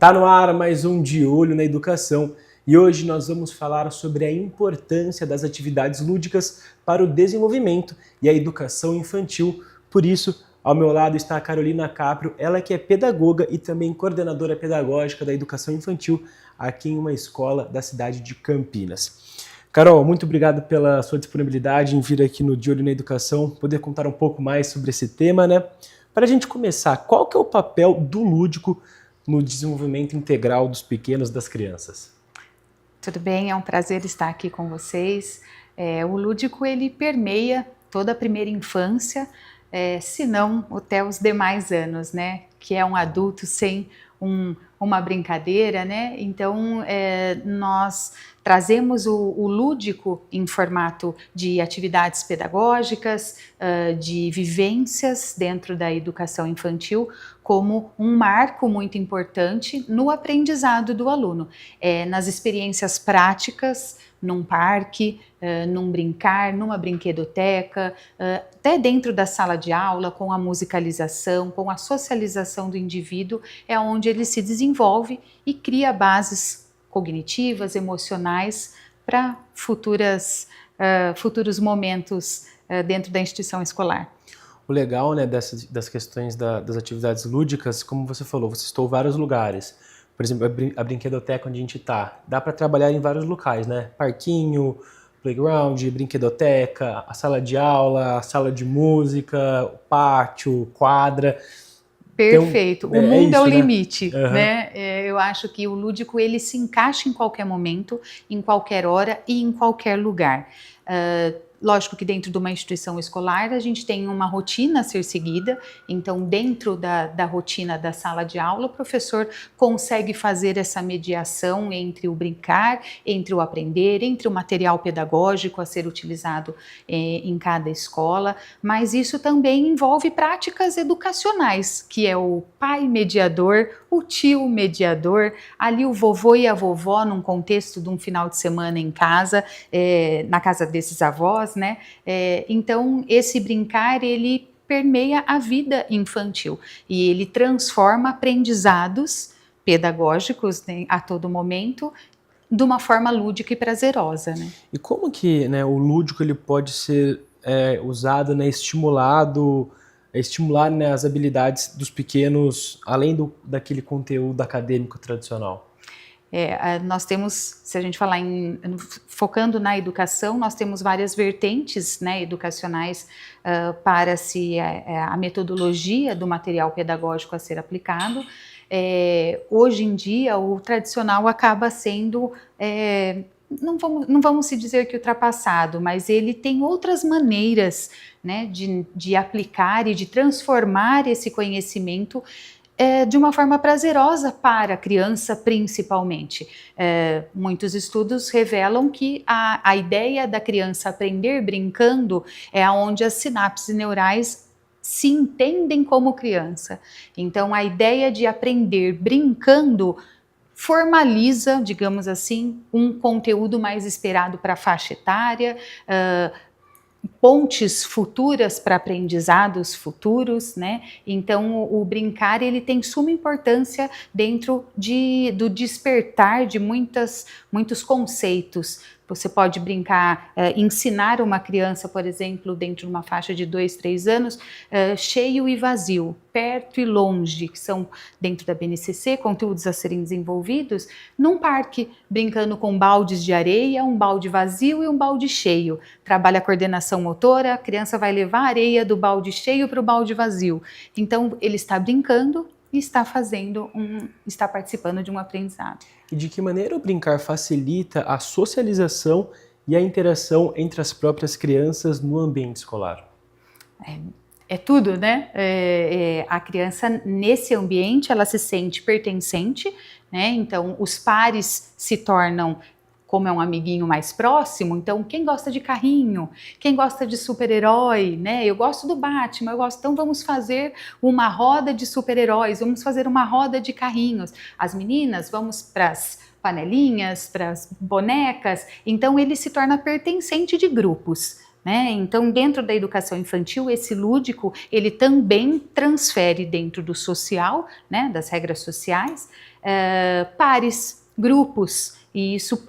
Tá no ar mais um De Olho na Educação e hoje nós vamos falar sobre a importância das atividades lúdicas para o desenvolvimento e a educação infantil. Por isso, ao meu lado está a Carolina Caprio, ela que é pedagoga e também coordenadora pedagógica da educação infantil aqui em uma escola da cidade de Campinas. Carol, muito obrigado pela sua disponibilidade em vir aqui no De Olho na Educação, poder contar um pouco mais sobre esse tema, né? Para a gente começar, qual que é o papel do lúdico no desenvolvimento integral dos pequenos, das crianças? Tudo bem, é um prazer estar aqui com vocês. O lúdico ele permeia toda a primeira infância, se não até os demais anos, né? Que é um adulto sem uma brincadeira, né? Então nós trazemos o lúdico em formato de atividades pedagógicas, de vivências dentro da educação infantil, como um marco muito importante no aprendizado do aluno, nas experiências práticas, num parque, num brincar, numa brinquedoteca, até dentro da sala de aula, com a musicalização, com a socialização do indivíduo, é onde ele se desenvolve e cria bases cognitivas, emocionais para futuros momentos dentro da instituição escolar. O legal, né, das questões das atividades lúdicas, como você falou, você citou vários lugares. Por exemplo, a brinquedoteca onde a gente está, dá para trabalhar em vários locais, né? Parquinho, playground, brinquedoteca, a sala de aula, a sala de música, o pátio, quadra. Perfeito, o mundo é o limite, Uhum. né? Eu acho que o lúdico ele se encaixa em qualquer momento, em qualquer hora e em qualquer lugar. Lógico que dentro de uma instituição escolar a gente tem uma rotina a ser seguida, então dentro da rotina da sala de aula o professor consegue fazer essa mediação entre o brincar, entre o aprender, entre o material pedagógico a ser utilizado em cada escola, mas isso também envolve práticas educacionais, que é o pai mediador, o tio mediador, ali o vovô e a vovó num contexto de um final de semana em casa, na casa desses avós, né? Então esse brincar ele permeia a vida infantil e ele transforma aprendizados pedagógicos, né, a todo momento de uma forma lúdica e prazerosa, né? E como que, né, o lúdico ele pode ser usado, né, estimular, né, as habilidades dos pequenos além daquele conteúdo acadêmico tradicional? Nós temos, se a gente falar focando na educação, nós temos várias vertentes, né, educacionais para a metodologia do material pedagógico a ser aplicado. Hoje em dia, o tradicional acaba sendo, não vamos se dizer que ultrapassado, mas ele tem outras maneiras, né, de aplicar e de transformar esse conhecimento de uma forma prazerosa para a criança, principalmente. Muitos estudos revelam que a ideia da criança aprender brincando é onde as sinapses neurais se entendem como criança. Então, a ideia de aprender brincando formaliza, digamos assim, um conteúdo mais esperado para a faixa etária, pontes futuras para aprendizados futuros, né? Então o brincar ele tem suma importância dentro do despertar de muitos conceitos. Você pode brincar, ensinar uma criança, por exemplo, dentro de uma faixa de 2, 3 anos, cheio e vazio, perto e longe, que são dentro da BNCC, conteúdos a serem desenvolvidos, num parque, brincando com baldes de areia, um balde vazio e um balde cheio. Trabalha a coordenação motora, a criança vai levar a areia do balde cheio para o balde vazio. Então, ele está brincando e está participando de um aprendizado. E de que maneira o brincar facilita a socialização e a interação entre as próprias crianças no ambiente escolar? É tudo, né? A criança, nesse ambiente, ela se sente pertencente, né? Então, os pares se tornam, como é um amiguinho mais próximo, então quem gosta de carrinho, quem gosta de super-herói, né? Eu gosto do Batman, então vamos fazer uma roda de super-heróis, vamos fazer uma roda de carrinhos. As meninas, vamos para as panelinhas, para as bonecas, então ele se torna pertencente de grupos. né? Então, dentro da educação infantil, esse lúdico, ele também transfere dentro do social, né, das regras sociais, pares, grupos, e isso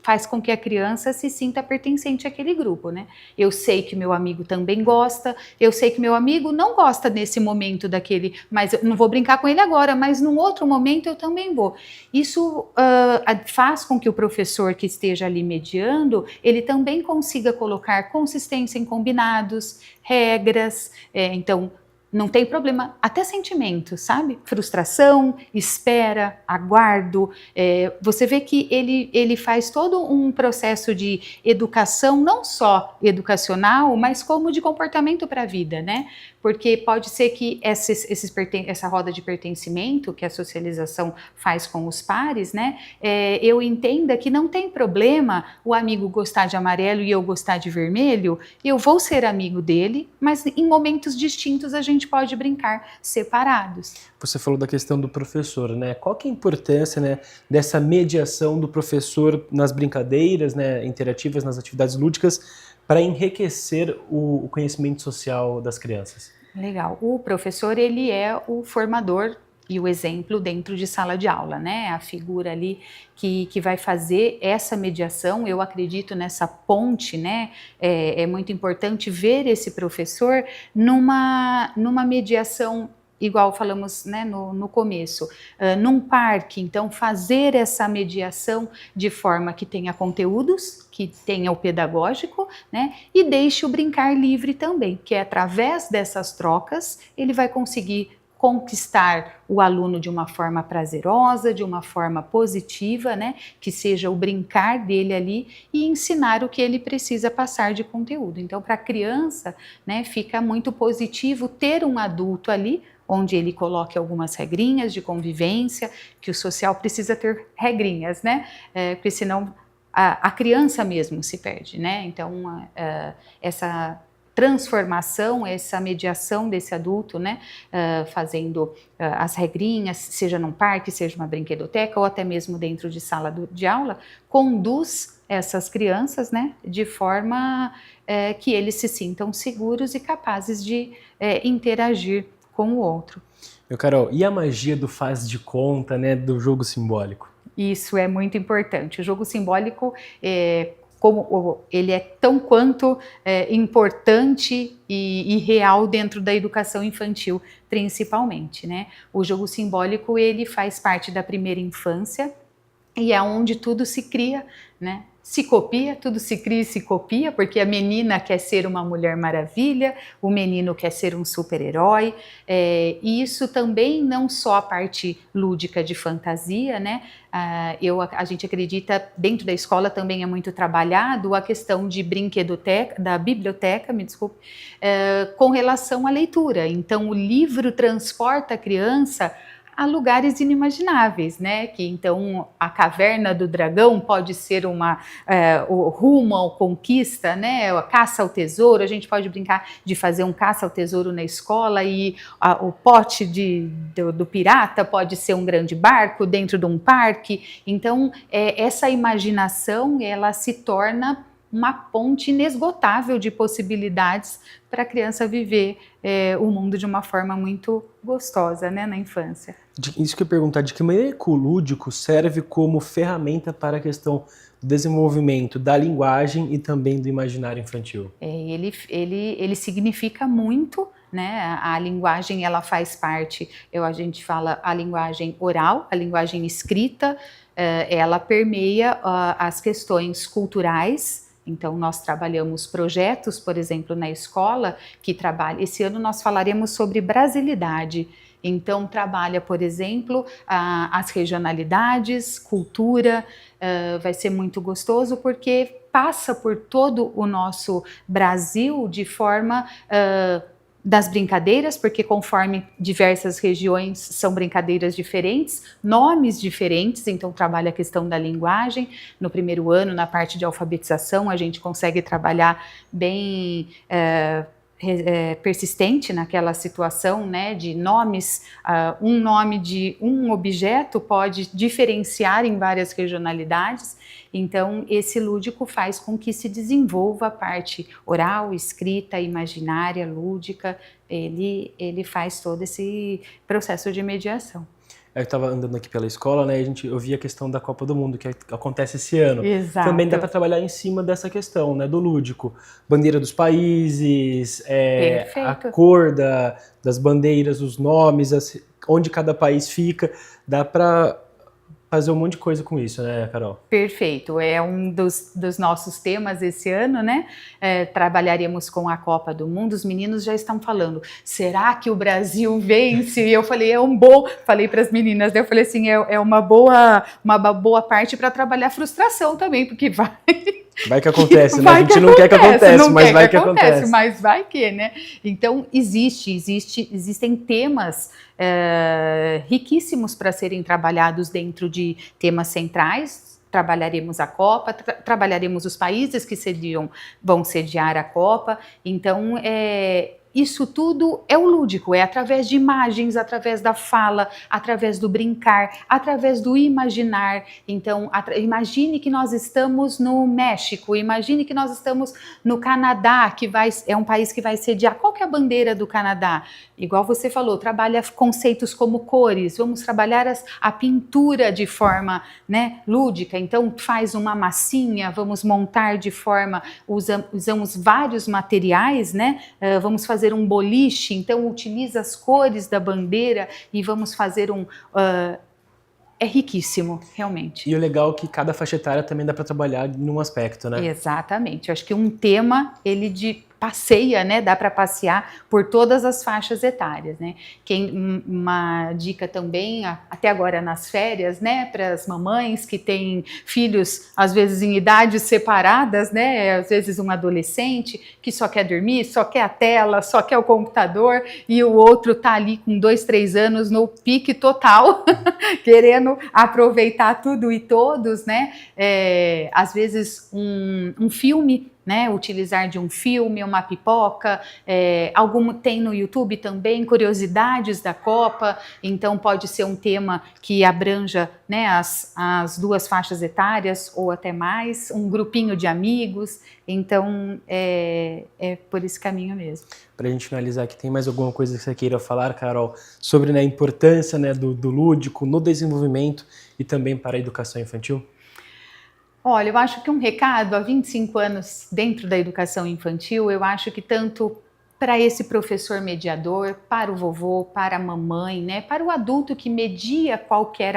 faz com que a criança se sinta pertencente àquele grupo, né? Eu sei que meu amigo também gosta, eu sei que meu amigo não gosta nesse momento daquele, mas eu não vou brincar com ele agora, mas num outro momento eu também vou. Isso faz com que o professor que esteja ali mediando, ele também consiga colocar consistência em combinados, regras, então não tem problema, até sentimentos, sabe? Frustração, espera, aguardo. Você vê que ele faz todo um processo de educação, não só educacional, mas como de comportamento para a vida, né? Porque pode ser que essa roda de pertencimento que a socialização faz com os pares, né? Eu entenda que não tem problema o amigo gostar de amarelo e eu gostar de vermelho, eu vou ser amigo dele, mas em momentos distintos a gente pode brincar separados. Você falou da questão do professor, né? Qual que é a importância, né, dessa mediação do professor nas brincadeiras, né, interativas, nas atividades lúdicas, para enriquecer o conhecimento social das crianças? Legal. O professor, ele é o formador e o exemplo dentro de sala de aula, né? A figura ali que vai fazer essa mediação. Eu acredito nessa ponte, né? É muito importante ver esse professor numa mediação, igual falamos, né, no começo, num parque. Então, fazer essa mediação de forma que tenha conteúdos, que tenha o pedagógico, né, e deixe o brincar livre também, que é através dessas trocas ele vai conseguir conquistar o aluno de uma forma prazerosa, de uma forma positiva, né, que seja o brincar dele ali e ensinar o que ele precisa passar de conteúdo. Então, para a criança, né, fica muito positivo ter um adulto ali, onde ele coloque algumas regrinhas de convivência, que o social precisa ter regrinhas, né, porque senão a criança mesmo se perde, né, então essa transformação, essa mediação desse adulto, né, fazendo as regrinhas, seja num parque, seja uma brinquedoteca ou até mesmo dentro de sala de aula, conduz essas crianças, né, de forma que eles se sintam seguros e capazes de interagir com o outro. Meu Carol, e a magia do faz de conta, né, do jogo simbólico? Isso é muito importante. O jogo simbólico como ele é tão quanto importante e real dentro da educação infantil, principalmente, né? O jogo simbólico, ele faz parte da primeira infância e é onde tudo se cria, né? Se copia, tudo se cria e se copia, porque a menina quer ser uma Mulher Maravilha, o menino quer ser um super-herói, e isso também não só a parte lúdica de fantasia, né? A gente acredita, dentro da escola também é muito trabalhado a questão de da biblioteca, me desculpe, com relação à leitura. Então, o livro transporta a criança a lugares inimagináveis, né? Que então a caverna do dragão pode ser o rumo à conquista, né? A caça ao tesouro. A gente pode brincar de fazer um caça ao tesouro na escola e o pote do pirata pode ser um grande barco dentro de um parque. Então essa imaginação, ela se torna uma ponte inesgotável de possibilidades para a criança viver o mundo de uma forma muito gostosa, né, na infância. Isso que eu ia perguntar, de que maneira que o lúdico serve como ferramenta para a questão do desenvolvimento da linguagem e também do imaginário infantil? Ele significa muito, né? A linguagem, ela faz parte, a gente fala a linguagem oral, a linguagem escrita, ela permeia as questões culturais. Então, nós trabalhamos projetos, por exemplo, na escola, esse ano nós falaremos sobre brasilidade. Então, trabalha, por exemplo, as regionalidades, cultura, vai ser muito gostoso porque passa por todo o nosso Brasil de forma das brincadeiras, porque conforme diversas regiões são brincadeiras diferentes, nomes diferentes, então trabalha a questão da linguagem. No primeiro ano, na parte de alfabetização, a gente consegue trabalhar bem persistente naquela situação, né, de nomes, um nome de um objeto pode diferenciar em várias regionalidades, então esse lúdico faz com que se desenvolva a parte oral, escrita, imaginária, lúdica, ele faz todo esse processo de mediação. Eu estava andando aqui pela escola, né, e eu vi a questão da Copa do Mundo, que acontece esse ano. Exato. Também dá para trabalhar em cima dessa questão, né, do lúdico. Bandeira dos países, a cor das bandeiras, os nomes, onde cada país fica. Dá para fazer um monte de coisa com isso, né, Carol? Perfeito, é um dos nossos temas esse ano, né? Trabalharemos com a Copa do Mundo. Os meninos já estão falando, será que o Brasil vence? E eu falei, falei para as meninas, eu falei assim, é uma boa parte para trabalhar frustração também, porque vai que acontece, né? A gente não quer que aconteça, mas vai que acontece. Mas vai que, né? Então, existem temas riquíssimos para serem trabalhados dentro de temas centrais. Trabalharemos a Copa, trabalharemos os países que vão sediar a Copa. Então, isso tudo é o lúdico, é através de imagens, através da fala, através do brincar, através do imaginar. Então, imagine que nós estamos no México, imagine que nós estamos no Canadá, é um país que vai sediar. Qual que é a bandeira do Canadá? Igual você falou, trabalha conceitos como cores, vamos trabalhar a pintura de forma, né, lúdica. Então, faz uma massinha, vamos montar de forma, usamos vários materiais, né, vamos fazer um boliche, então utiliza as cores da bandeira e vamos fazer é riquíssimo, realmente. E o legal é que cada faixa etária também dá para trabalhar num aspecto, né? Exatamente. Eu acho que um tema, passeia, né? Dá para passear por todas as faixas etárias, né? Uma dica também, até agora nas férias, né? Para as mamães que têm filhos, às vezes em idades separadas, né? Às vezes um adolescente que só quer dormir, só quer a tela, só quer o computador, e o outro tá ali com 2, 3 anos no pique total, querendo aproveitar tudo e todos, né? Às vezes um filme, né, utilizar de um filme, uma pipoca, tem no YouTube também curiosidades da Copa, então pode ser um tema que abranja, né, as duas faixas etárias ou até mais, um grupinho de amigos, então é por esse caminho mesmo. Para a gente finalizar aqui, tem mais alguma coisa que você queira falar, Carol, sobre, né, a importância, né, do lúdico no desenvolvimento e também para a educação infantil? Olha, eu acho que um recado, há 25 anos dentro da educação infantil, eu acho que tanto para esse professor mediador, para o vovô, para a mamãe, né, para o adulto que media qualquer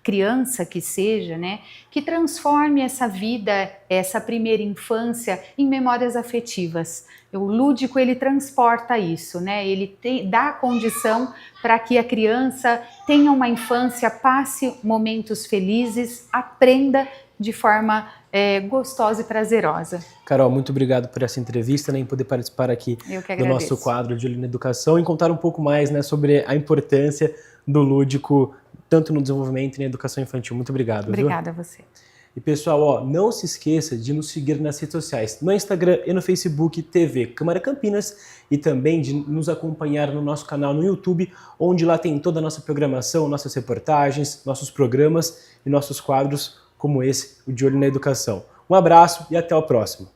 criança que seja, né, que transforme essa vida, essa primeira infância em memórias afetivas. O lúdico, ele transporta isso, né, ele dá a condição para que a criança tenha uma infância, passe momentos felizes, aprenda de forma gostosa e prazerosa. Carol, muito obrigado por essa entrevista, né, em poder participar aqui do nosso quadro de Olho na Educação e contar um pouco mais, né, sobre a importância do lúdico, tanto no desenvolvimento e na educação infantil. Muito obrigado. Obrigada a você. E pessoal, não se esqueça de nos seguir nas redes sociais, no Instagram e no Facebook TV Câmara Campinas, e também de nos acompanhar no nosso canal no YouTube, onde lá tem toda a nossa programação, nossas reportagens, nossos programas e nossos quadros como esse, o De Olho na Educação. Um abraço e até o próximo.